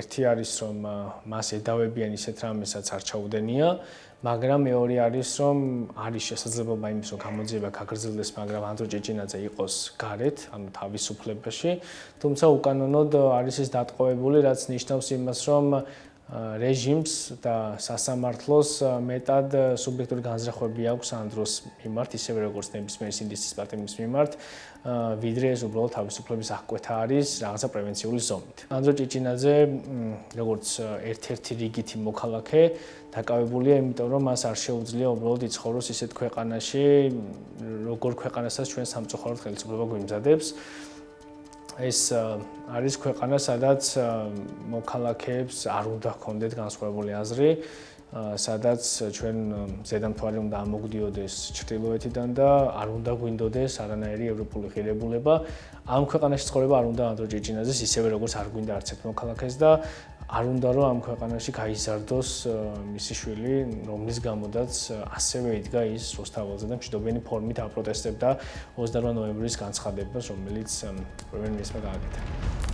ერთი არის რომ მას ედავებიან ისეთ რამესაც არ ჩაუდენია, მაგრამ მეორე არის რომ არის შესაძლებლობა იმის რომ გამოძიება გაგრძელდეს, მაგრამ ანდრო ჭეჭინაძე იყოს გარეთ, ანუ თავისუფლებაში, თუმცა უკანონოდ არის ეს დატყვევებული, რაც ნიშნავს იმას, რომ რეჟიმს და სასამართლოს მეტად სუბიექტური განზრახვები აქვს ანდროს მიმართ, ისევე როგორც ნებისმიერი სინდისის პარტიის მიმართ, ვიდრე ეს უბრალოდ თავისუფლების აღკვეთა არის რაღაცა პრევენციული ზომით. ანდრო ჭეჭინაძე, როგორც ერთ-ერთი რიგითი მოქალაქე, დაკავებულია იმიტომ, რომ მას არ შეუძლია უბრალოდ იცხოვროს ისეთ ქვეყანაში, როგორ ქვეყანასაც ჩვენ სამწუხაროდ ხელისუფლება გვიმზადებს. ეს არის ქვეყანა, სადაც მოქალაქეებს არ უნდა ჰქონდეთ განსხვავებული აზრი, სადაც ჩვენ ზედამთვარე უნდა ამოგდიოდეს ჩრდილოეთიდან და არ უნდა გვინდოდეს არანაირი ევროპული ღირებულება. ამ ქვეყანაში ცხოვრება არ უნდა ანდრო ჭეჭინაძეს ისევე როგორც არ გვინდა არც ერთ მოქალაქეს და არ უნდა რომ ამ ქვეყანაში გაიზარდოს მისი შვილი, რომლის გამოდაც ასევე იდგა ის რუსთაველზე და მშვიდობიანი ფორმით აპროტესტებდა 28 ნოემბრის განცხადებას, რომელიც პრემიერ-მინისტრმა გააკეთა.